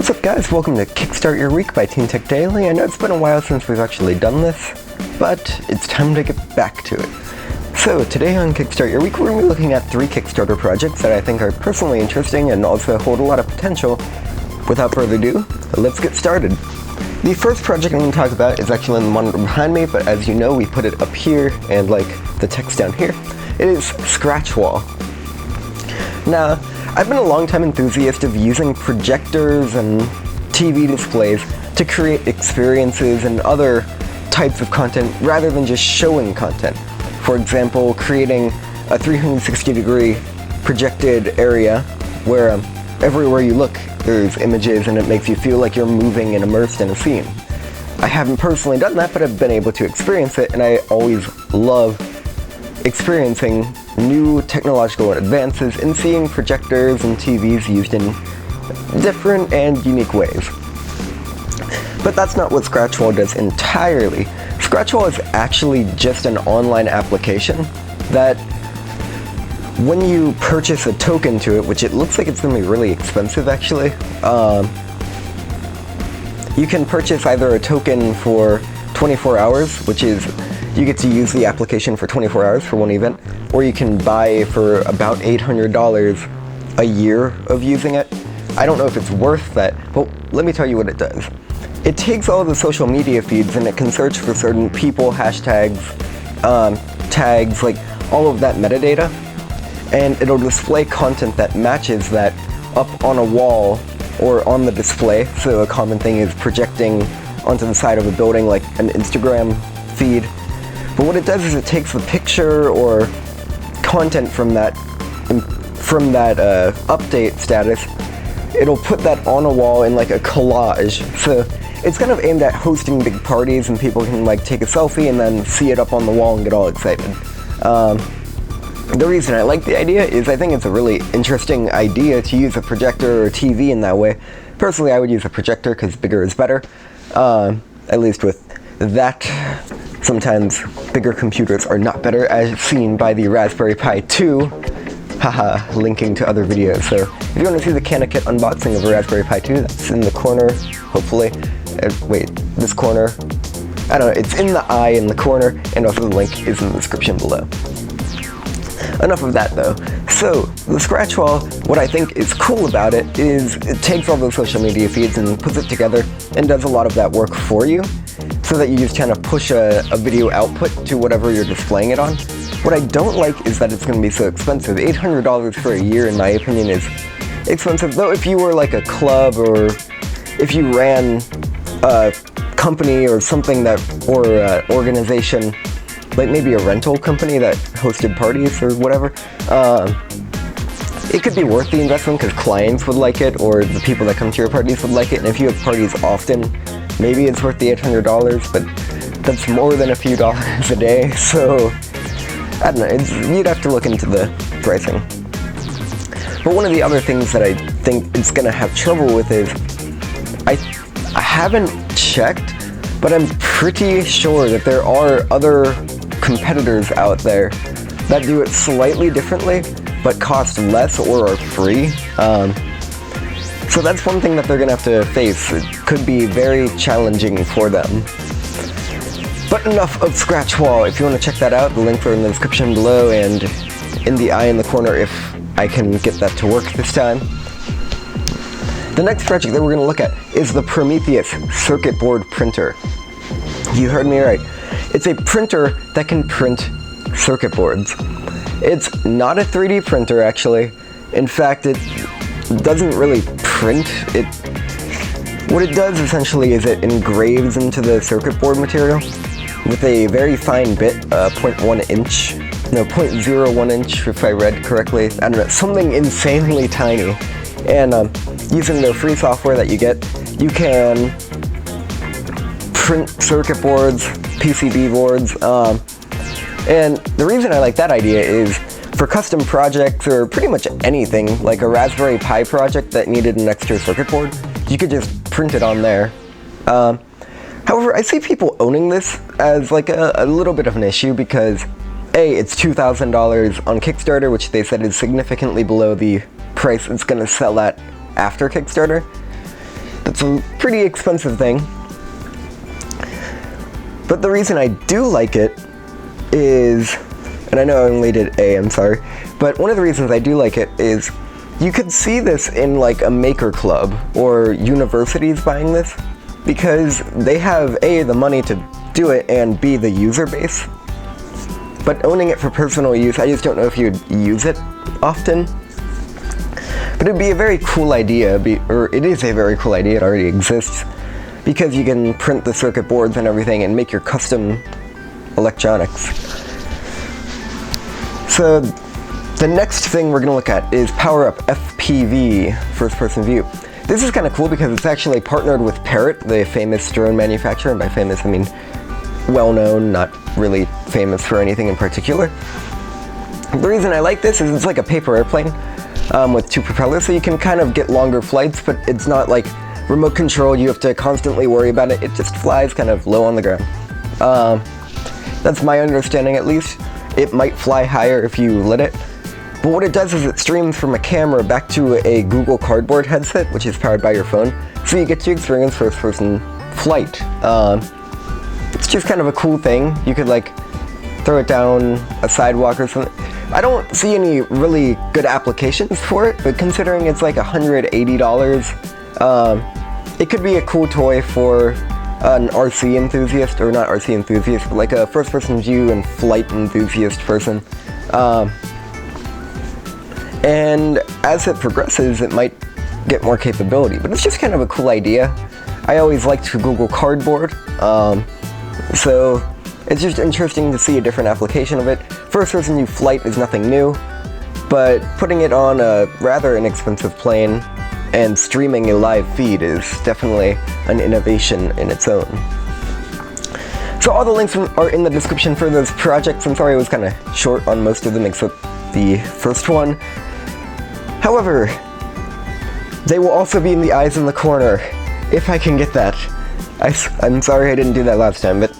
What's up guys, welcome to Kickstart Your Week by Teen Tech Daily. I know it's been a while since we've actually done this, but it's time to get back to it. So today on Kickstart Your Week, we're going to be looking at 3 Kickstarter projects that I think are personally interesting and also hold a lot of potential. Without further ado, let's get started. The first project I'm going to talk about is actually on the monitor behind me, but as you know, we put it up here and like the text down here. It is Scratch.wall. Now, I've been a long-time enthusiast of using projectors and TV displays to create experiences and other types of content rather than just showing content. For example, creating a 360-degree projected area where everywhere you look there's images and it makes you feel like you're moving and immersed in a scene. I haven't personally done that, but I've been able to experience it, and I always love experiencing new technological advances and seeing projectors and TVs used in different and unique ways. But that's not what Scratch.wall does entirely. Scratch.wall is actually just an online application that when you purchase a token to it, which it looks like it's going to be really expensive actually, you can purchase either a token for 24 hours, which is you get to use the application for 24 hours for one event, or you can buy for about $800 a year of using it. I don't know if it's worth that, but let me tell you what it does. It takes all the social media feeds and it can search for certain people, hashtags, tags, like all of that metadata, and it'll display content that matches that up on a wall or on the display. So a common thing is projecting onto the side of a building like an Instagram feed. But what it does is it takes the picture or content from that update status. It'll put that on a wall in like a collage. So it's kind of aimed at hosting big parties, and people can like take a selfie and then see it up on the wall and get all excited. The reason I like the idea is I think it's a really interesting idea to use a projector or a TV in that way. Personally, I would use a projector because bigger is better. At least with that. Sometimes bigger computers are not better, as seen by the Raspberry Pi 2. Haha, linking to other videos. So if you want to see the Canakit unboxing of a Raspberry Pi 2, that's in the corner, hopefully. Wait, this corner? I don't know, it's in the eye in the corner, and also the link is in the description below. Enough of that though. So, the Scratch.wall, what I think is cool about it is it takes all those social media feeds and puts it together and does a lot of that work for you, so that you just kind of push a video output to whatever you're displaying it on. What I don't like is that it's going to be so expensive. $800 for a year, in my opinion, is expensive. Though if you were like a club, or if you ran a company or something that, or an organization, like maybe a rental company that hosted parties or whatever, it could be worth the investment because clients would like it, or the people that come to your parties would like it. And if you have parties often, maybe it's worth the $800, but that's more than a few dollars a day, so I don't know, you'd have to look into the pricing. But one of the other things that I think it's going to have trouble with is, I haven't checked, but I'm pretty sure that there are other competitors out there that do it slightly differently, but cost less or are free. So that's one thing that they're gonna have to face. It could be very challenging for them. But enough of Scratch.wall. If you want to check that out, the links are in the description below and in the eye in the corner if I can get that to work this time. The next project that we're gonna look at is the Prometheus circuit board printer. You heard me right. It's a printer that can print circuit boards. It's not a 3D printer actually. In fact, it doesn't really print. What it does essentially is it engraves into the circuit board material with a very fine bit, 0.1 inch, no, 0.01 inch if I read correctly. I don't know, something insanely tiny. And using the free software that you get, you can print circuit boards, PCB boards, and the reason I like that idea is for custom projects or pretty much anything, like a Raspberry Pi project that needed an extra circuit board, you could just print it on there. However, I see people owning this as like a little bit of an issue because A, it's $2,000 on Kickstarter, which they said is significantly below the price it's going to sell at after Kickstarter. that's a pretty expensive thing. But the reason I do like it is, and I know I only did A, I'm sorry, but one of the reasons I do like it is you could see this in like a maker club or universities buying this, because they have A, the money to do it, and B, the user base. But owning it for personal use, I just don't know if you'd use it often. But it'd be a very cool idea, or it is a very cool idea, it already exists, because you can print the circuit boards and everything and make your custom electronics. So the next thing we're going to look at is PowerUp FPV, first person view. This is kind of cool because it's actually partnered with Parrot, the famous drone manufacturer, and by famous I mean well known, not really famous for anything in particular. The reason I like this is it's like a paper airplane with two propellers, so you can kind of get longer flights, but it's not like remote control, you have to constantly worry about it. It just flies kind of low on the ground. That's my understanding at least. It might fly higher if you lit it. But what it does is it streams from a camera back to a Google Cardboard headset, which is powered by your phone, so you get to experience first-person flight. It's just kind of a cool thing. You could like throw it down a sidewalk or something. I don't see any really good applications for it, but considering it's like $180, it could be a cool toy for an RC enthusiast, or not RC enthusiast, but like a first-person view and flight enthusiast person. And as it progresses, it might get more capability, but it's just kind of a cool idea. I always liked Google Cardboard, so it's just interesting to see a different application of it. First-person view flight is nothing new, but putting it on a rather inexpensive plane and streaming a live feed is definitely an innovation in its own. So all the links are in the description for those projects. I'm sorry I was kind of short on most of them except the first one. However, they will also be in the eyes in the corner, if I can get that. I'm sorry I didn't do that last time, but...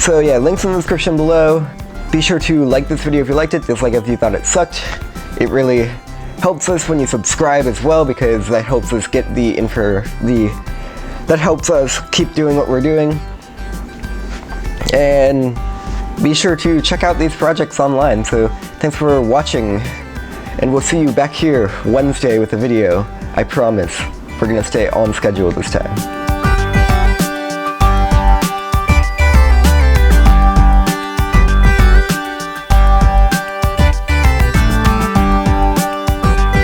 So yeah, links in the description below. Be sure to like this video if you liked it, dislike if you thought it sucked. It really helps us when you subscribe as well, because that helps us get that helps us keep doing what we're doing. And be sure to check out these projects online. So thanks for watching, and we'll see you back here Wednesday with a video. I promise. We're gonna stay on schedule this time.